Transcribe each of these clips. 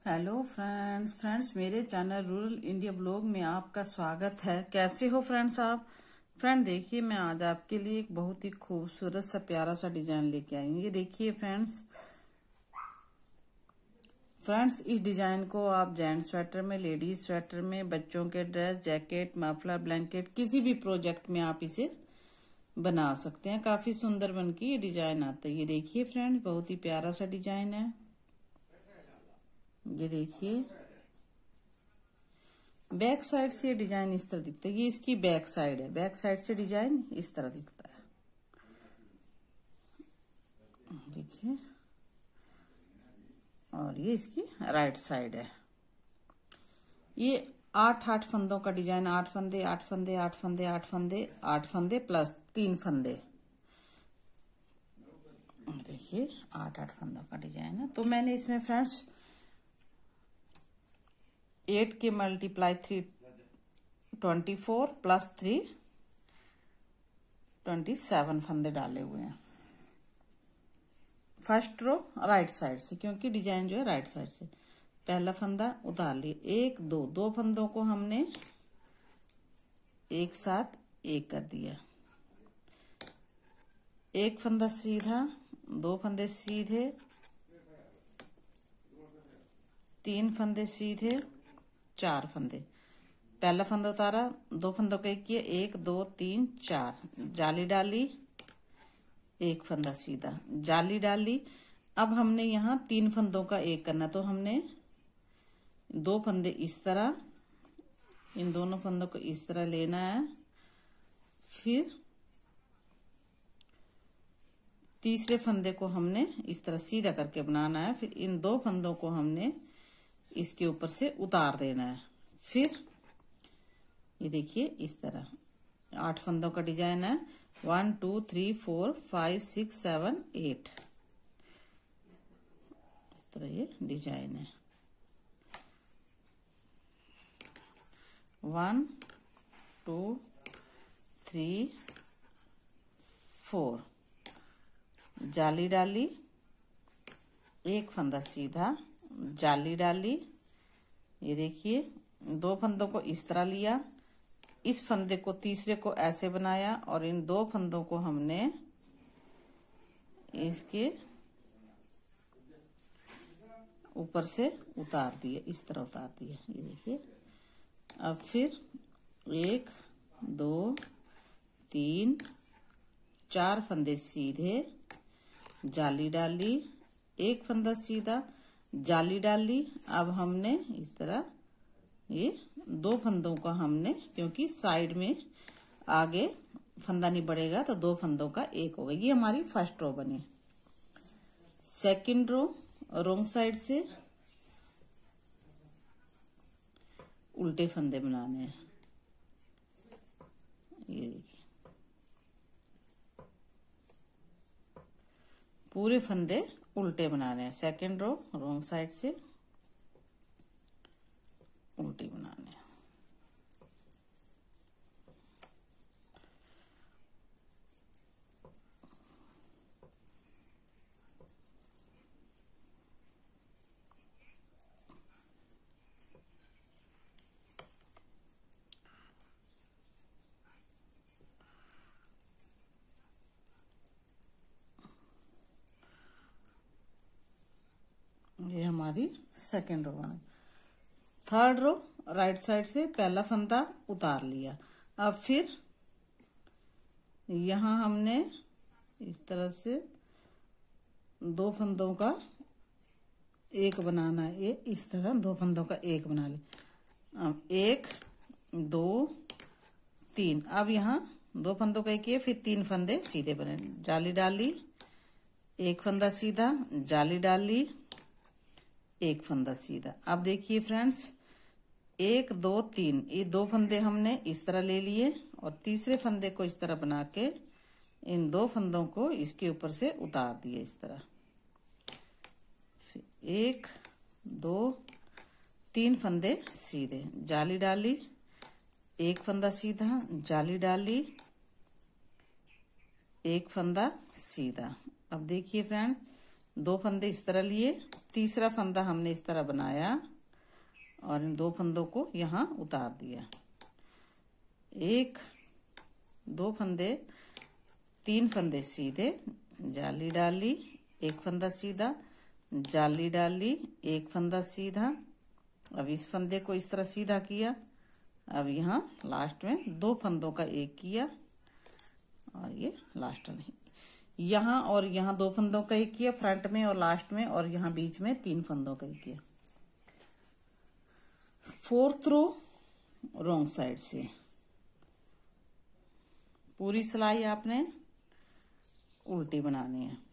Hello friends मेरे channel rural India blog में आपका स्वागत है। कैसे हो फ्रेंड्स आप? देखिए, मैं आज आपके लिए एक बहुत ही खूबसूरत सा प्यारा सा डिजाइन लेके आई हूँ। ये देखिए फ्रेंड्स, इस डिजाइन को आप जेंट्स स्वेटर में, लेडीज स्वेटर में, बच्चों के ड्रेस, जैकेट, मफलर, ब्लैंकेट, किसी भी प्रोजेक्ट में आप इसे बना सकते हैं। काफी सुंदर बनके ये डिजाइन आता है। ये देखिए फ्रेंड्स, बहुत ही प्यारा सा डिजाइन है। ये देखिए, बैक साइड से डिजाइन इस तरह दिखता है। ये इसकी बैक साइड है। बैक साइड से डिजाइन इस तरह दिखता है। देखिए, और ये इसकी राइट साइड है। ये 8 फंदों का डिजाइन, 8 फंदे, 8 फंदे, 8 फंदे, 8 फंदे, 8 फंदे प्लस 3 फंदे। देखिए, 8 फंदों का डिजाइन है। तो मैंने इसमें फ्रेंड्स 8 के मल्टीप्लाई 3 24 प्लस 3 27 फंदे डाले हुए हैं। फर्स्ट रो राइट साइड से, क्योंकि डिजाइन जो है राइट साइड से। पहला फंदा उतार लिए, 1 2 2 फंदों को हमने एक साथ एक कर दिया। एक फंदा सीधा, 2 फंदे सीधे, 3 फंदे सीधे, 4 फंदे। पहला फंदा उतारा, 2 फंदों का एक किया, 1 2 3 4, जाली डाली, 1 फंदा सीधा, जाली डाली। अब हमने यहाँ 3 फंदों का एक करना, तो हमने 2 फंदे इस तरह, इन दोनों फंदों को इस तरह लेना है। फिर तीसरे फंदे को हमने इस तरह सीधा करके बनाना है। फिर इन 2 फंदों को हमने इसके ऊपर से उतार देना है। फिर ये देखिए, इस तरह 8 फंदों का डिजाइन है। 1 2 3 4 5 6 7 8, इस तरह ये डिजाइन है। 1 2 3 4, जाली डाली, 1 फंदा सीधा, जाली डाली। ये देखिए, 2 फंदों को इस तरह लिया, इस फंदे को तीसरे को ऐसे बनाया, और इन 2 फंदों को हमने इसके ऊपर से उतार दिया, इस तरह उतार दिया। ये देखिए, अब फिर 1 2 3 4 फंदे सीधे, जाली डाली, 1 फंदा सीधा, जाली डाली। अब हमने इस तरह ये 2 फंदों का हमने, क्योंकि साइड में आगे फंदा नहीं बढ़ेगा, तो 2 फंदों का एक होगा। ये हमारी फर्स्ट रो बनी। सेकंड रो रोंग साइड से उल्टे फंदे बनाने हैं। ये देखिए, पूरे फंदे उल्टे बनाने हैं। सेकंड रो रोंग साइड से उल्टी बनाने हैं। ये हमारी सेकंड रो बनी। थर्ड रो राइट साइड से पहला फंदा उतार लिया। अब फिर यहाँ हमने इस तरह से 2 फंदों का एक बनाना है। ये इस तरह 2 फंदों का एक बना ले। अब 1 2 3, अब यहाँ 2 फंदों का एक किए, फिर 3 फंदे सीधे बने, जाली डाली, 1 फंदा सीधा, जाली डाली, 1 फंदा सीधा। अब देखिए फ्रेंड्स, 1 2 3, ये 2 फंदे हमने इस तरह ले लिए, और तीसरे फंदे को इस तरह बना के इन 2 फंदों को इसके ऊपर से उतार दिए इस तरह। फिर 1 2 3 फंदे सीधे, जाली डाली, 1 फंदा सीधा, जाली डाली, 1 फंदा सीधा। अब देखिए फ्रेंड, 2 फंदे इस तरह लिए, तीसरा फंदा हमने इस तरह बनाया और इन 2 फंदों को यहाँ उतार दिया। 1 2 फंदे, 3 फंदे सीधे, जाली डाली, 1 फंदा सीधा, जाली डाली, 1 फंदा सीधा। अब इस फंदे को इस तरह सीधा किया। अब यहाँ लास्ट में 2 फंदों का एक किया और ये लास्ट में यहाँ और यहाँ 2 फंदों का एक किया फ्रंट में और लास्ट में, और यहाँ बीच में 3 फंदों का एक किया। 4th रो रॉन्ग साइड से पूरी सिलाई आपने उल्टी बनानी है।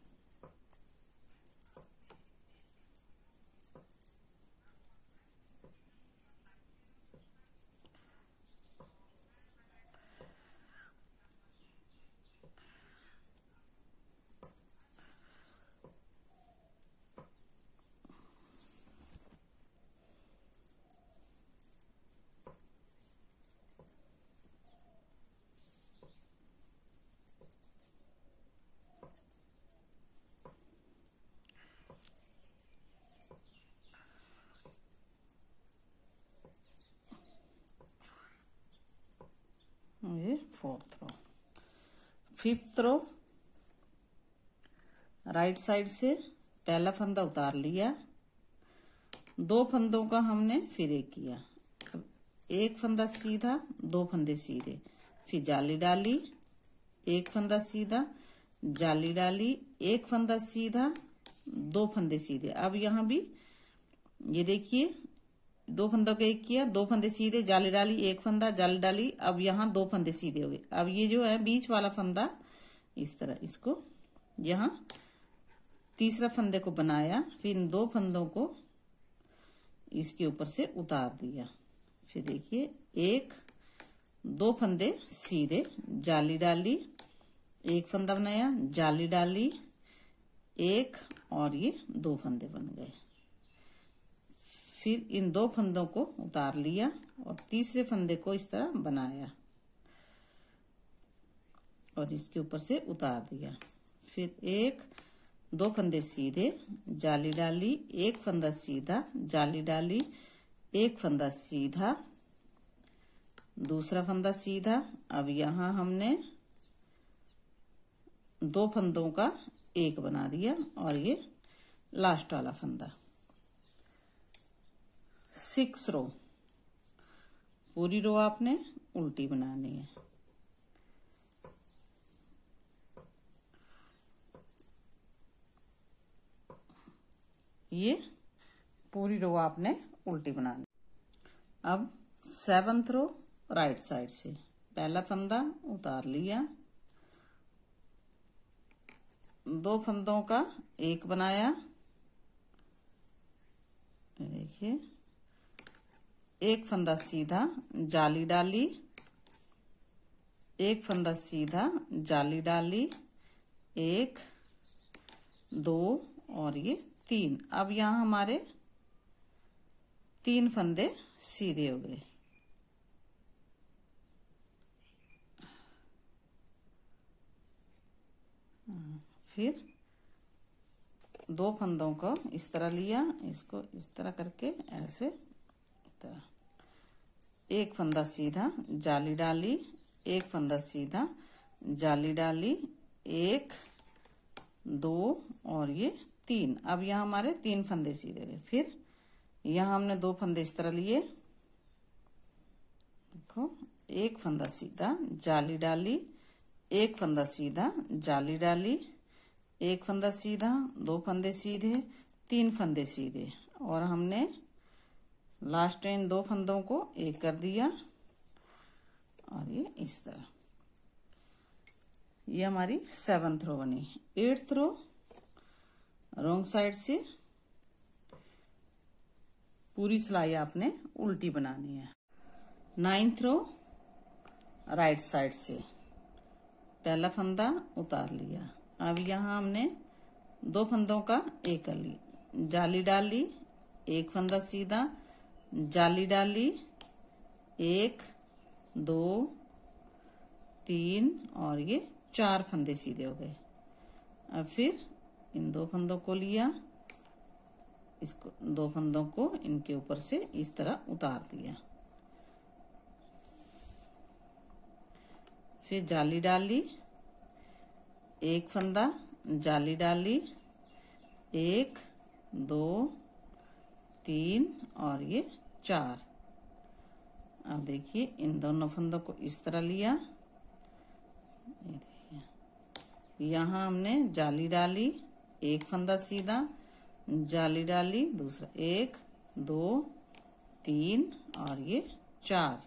ये 4th रो। 5th रो राइट साइड से पहला फंदा उतार लिया, 2 फंदों का हमने फिर एक किया। अब 1 फंदा सीधा, 2 फंदे सीधे, फिर जाली डाली, 1 फंदा सीधा, जाली डाली, 1 फंदा सीधा, 2 फंदे सीधे। अब यहाँ भी ये देखिए 2 फंदों का एक किया, 2 फंदे सीधे, जाली डाली, 1 फंदा, जाली डाली। अब यहाँ 2 फंदे सीधे हो गए। अब ये जो है बीच वाला फंदा इस तरह इसको यहाँ तीसरा फंदे को बनाया, फिर इन 2 फंदों को इसके ऊपर से उतार दिया। फिर देखिए 1 2 फंदे सीधे, जाली डाली, 1 फंदा बनाया, जाली डाली, 1 और ये 2 फंदे बन गए। फिर इन 2 फंदों को उतार लिया और तीसरे फंदे को इस तरह बनाया और इसके ऊपर से उतार दिया। फिर 1 2 फंदे सीधे, जाली डाली, 1 फंदा सीधा, जाली डाली, 1 फंदा सीधा, दूसरा फंदा सीधा। अब यहाँ हमने 2 फंदों का एक बना दिया और ये लास्ट वाला फंदा। 6 रो पूरी रो आपने उल्टी बनानी है। ये पूरी रो आपने उल्टी बनानी। अब 7th रो राइट साइड से पहला फंदा उतार लिया, 2 फंदों का एक बनाया, देखिए 1 फंदा सीधा, जाली डाली, 1 फंदा सीधा, जाली डाली, 1 2 और ये 3। अब यहाँ हमारे 3 फंदे सीधे हो गए। फिर 2 फंदों को इस तरह लिया, इसको इस तरह करके ऐसे इस तरह 1 फंदा सीधा, जाली डाली, 1 फंदा सीधा, जाली डाली, 1 2 और ये 3। अब यहाँ हमारे 3 फंदे सीधे गए। फिर यहाँ हमने 2 फंदे इस तरह लिए, देखो 1 फंदा सीधा, जाली डाली, 1 फंदा सीधा, जाली डाली, 1 फंदा सीधा, 2 फंदे सीधे, 3 फंदे सीधे, और हमने लास्ट इन 2 फंदों को एक कर दिया और ये इस तरह। ये हमारी 7th रो बनी। 8th रो रॉन्ग साइड से पूरी सिलाई आपने उल्टी बनानी है। 9th रो राइट साइड से पहला फंदा उतार लिया। अब यहाँ हमने 2 फंदों का एक कर ली, जाली डाली, 1 फंदा सीधा, जाली डाली, 1 2 3 और ये 4 फंदे सीधे हो गए। अब फिर इन 2 फंदों को लिया, इसको दो फंदों को इनके ऊपर से इस तरह उतार दिया। फिर जाली डाली, एक फंदा, जाली डाली, 1 2 3 और ये 4। अब देखिए इन दोनों फंदों को इस तरह लिया, ये देखिए यहाँ हमने जाली डाली, एक फंदा सीधा, जाली डाली, दूसरा 1 2 3 और ये 4।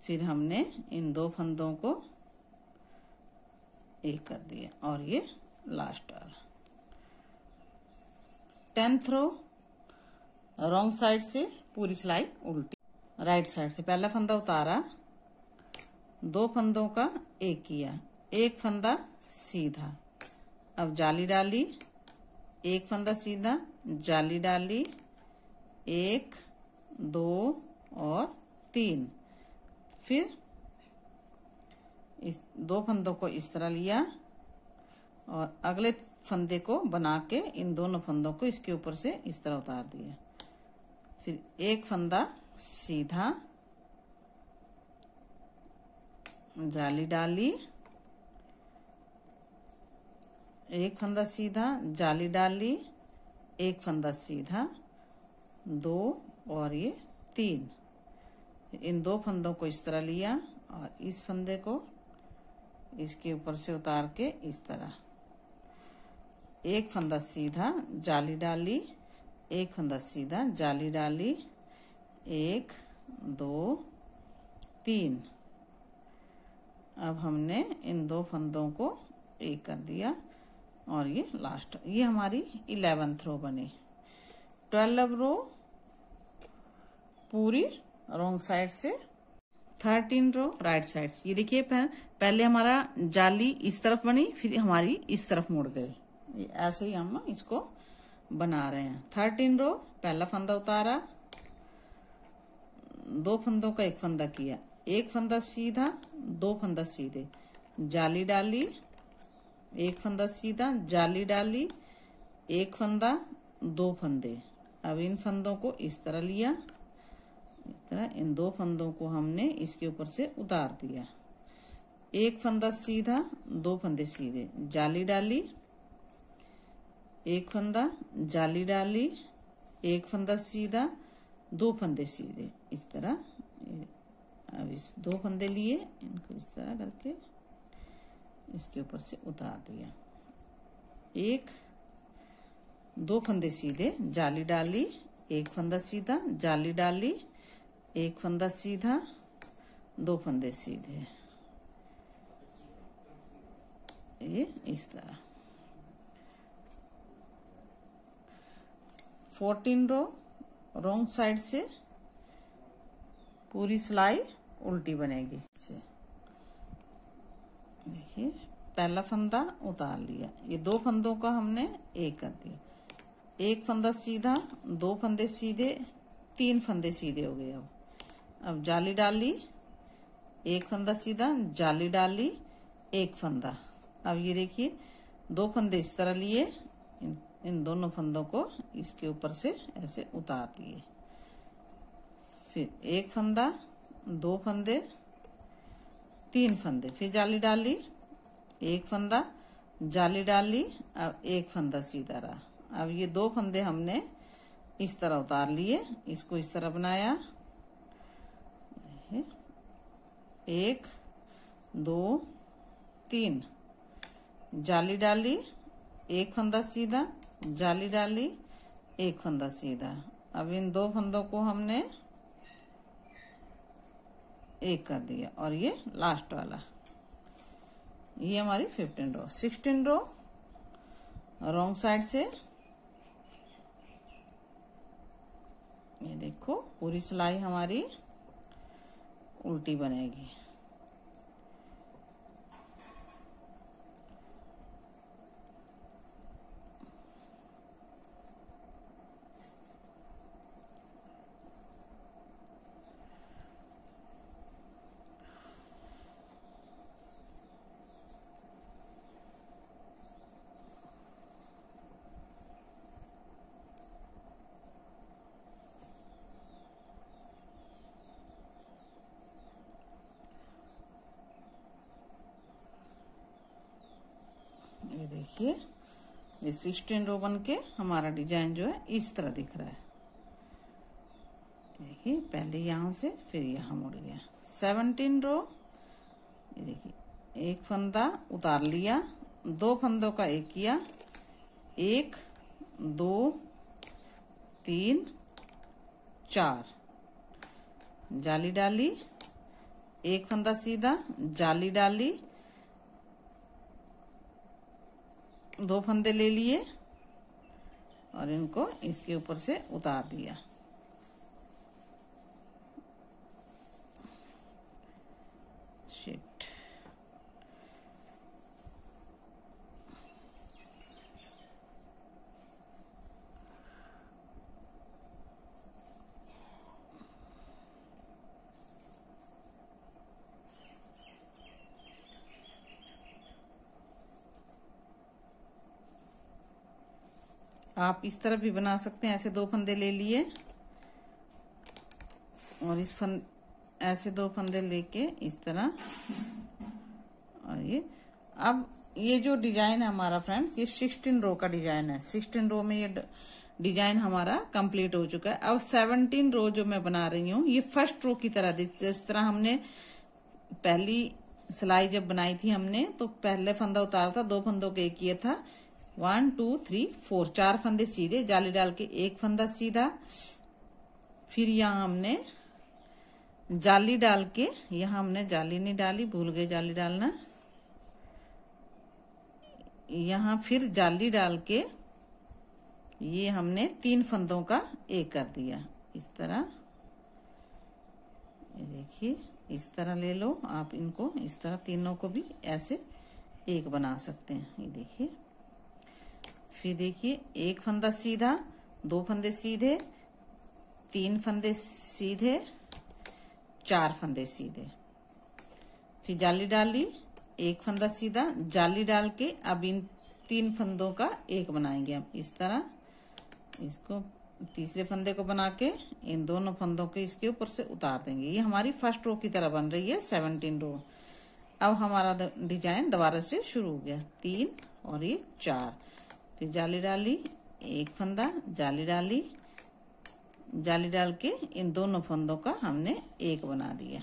फिर हमने इन दो फंदों को एक कर दिया और ये लास्ट वाला। 10th रो रॉन्ग साइड से पूरी सिलाई उल्टी, राइट साइड से पहला फंदा उतारा, दो फंदों का एक किया, एक फंदा सीधा, अब जाली डाली, एक फंदा सीधा, जाली डाली, 1 2 और 3। फिर इस दो फंदों को इस तरह लिया और अगले फंदे को बना के इन दोनों फंदों को इसके ऊपर से इस तरह उतार दिया। फिर एक फंदा सीधा, जाली डाली, एक फंदा सीधा, जाली डाली, एक फंदा सीधा, 2 और ये 3। इन दो फंदों को इस तरह लिया और इस फंदे को इसके ऊपर से उतार के इस तरह, एक फंदा सीधा, जाली डाली, एक फंदा सीधा, जाली डाली, 1 2 3। अब हमने इन दो फंदों को एक कर दिया और ये लास्ट, ये हमारी 11th रो बनी। 12 रो पूरी रॉन्ग साइड से, 13 रो राइट साइड से। ये देखिए पहले हमारा जाली इस तरफ बनी, फिर हमारी इस तरफ मुड़ गई। ऐसे ही हम इसको बना रहे हैं। 13 रो पहला फंदा उतारा, दो फंदों का एक फंदा किया, एक फंदा सीधा, दो फंदा सीधे, जाली डाली, एक फंदा सीधा, जाली डाली, एक फंदा, दो फंदे। अब इन फंदों को इस तरह लिया, इस तरह इन दो फंदों को हमने इसके ऊपर से उतार दिया। एक फंदा सीधा, दो फंदे सीधे, जाली डाली, एक फंदा, जाली डाली, एक फंदा सीधा, दो फंदे सीधे, इस तरह। अब इस दो फंदे लिए, इनको इस तरह करके इसके ऊपर से उतार दिया। एक दो फंदे सीधे, जाली डाली, एक फंदा सीधा, जाली डाली, एक फंदा सीधा, दो फंदे सीधे, ये इस तरह। 14 रो रॉन्ग साइड से पूरी सिलाई उल्टी बनेगी। देखिए पहला फंदा उतार लिया, ये दो फंदों का हमने एक कर दिया, एक फंदा सीधा, दो फंदे सीधे, 3 फंदे सीधे हो गए। अब जाली डाली, एक फंदा सीधा, जाली डाली, एक फंदा। अब ये देखिए दो फंदे इस तरह लिए, इन दोनों फंदों को इसके ऊपर से ऐसे उतार दिए। फिर एक फंदा, दो फंदे, 3 फंदे, फिर जाली डाली, एक फंदा, जाली डाली, अब एक फंदा सीधा रहा। अब ये दो फंदे हमने इस तरह उतार लिए, इसको इस तरह बनाया, 1 2 3, जाली डाली, एक फंदा सीधा, जाली डाली, एक फंदा सीधा। अब इन दो फंदों को हमने एक कर दिया और ये लास्ट वाला, ये हमारी 15 रो। 16 रो रॉन्ग साइड से, ये देखो पूरी सिलाई हमारी उल्टी बनेगी। देखिए ये 16 रो बन के हमारा डिजाइन जो है इस तरह दिख रहा है। देखिए पहले यहाँ से फिर यहाँ मुड़ गया। 17 रो, ये देखिए एक फंदा उतार लिया, 2 फंदों का एक किया, 1 2 3 4, जाली डाली, एक फंदा सीधा, जाली डाली, 2 फंदे ले लिए और इनको इसके ऊपर से उतार दिया। शिट, आप इस तरह भी बना सकते हैं। ऐसे 2 फंदे ले लिए और ऐसे 2 फंदे लेके इस तरह, और ये अब ये जो डिजाइन है हमारा फ्रेंड्स, ये 16 रो का डिजाइन है। 16 रो में ये डिजाइन हमारा कंप्लीट हो चुका है। अब 17 रो जो मैं बना रही हूँ ये फर्स्ट रो की तरह, जिस तरह हमने पहली सिलाई जब बनाई थी हमने, तो पहले फंदा उतारा था, 2 फंदों के एक किया था, 1 2 3 4, 4 फंदे सीधे, जाली डाल के एक फंदा सीधा, फिर यहाँ हमने जाली डाल के, यहाँ हमने जाली नहीं डाली, भूल गए जाली डालना, यहाँ फिर जाली डाल के ये हमने 3 फंदों का एक कर दिया इस तरह। ये देखिए इस तरह ले लो आप इनको, इस तरह तीनों को भी ऐसे एक बना सकते हैं। ये देखिए, फिर देखिए एक फंदा सीधा, 2 फंदे सीधे, 3 फंदे सीधे, 4 फंदे सीधे, फिर जाली डाली, एक फंदा सीधा, जाली डाल के अब इन 3 फंदों का एक बनाएंगे हम इस तरह। इसको तीसरे फंदे को बना के इन दोनों फंदों के इसके ऊपर से उतार देंगे। ये हमारी फर्स्ट रो की तरह बन रही है 17 रो। अब हमारा डिजाइन दोबारा से शुरू हो गया, 3 और ये 4, फिर जाली डाली, एक फंदा, जाली डाली, जाली डाल के इन दोनों फंदों का हमने एक बना दिया।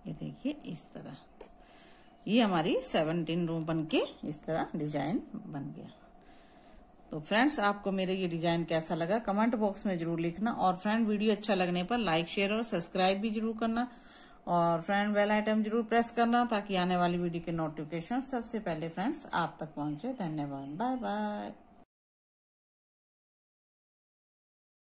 ये देखिए इस तरह ये हमारी 17 रो बन के इस तरह डिजाइन बन गया। तो फ्रेंड्स आपको मेरे ये डिजाइन कैसा लगा कमेंट बॉक्स में जरूर लिखना, और फ्रेंड वीडियो अच्छा लगने पर लाइक शेयर और सब्सक्राइब भी जरूर करना, और फ्रेंड बेल आइटम जरूर प्रेस करना ताकि आने वाली वीडियो के नोटिफिकेशन सबसे पहले फ्रेंड्स आप तक पहुंचे। धन्यवाद, बाय बाय।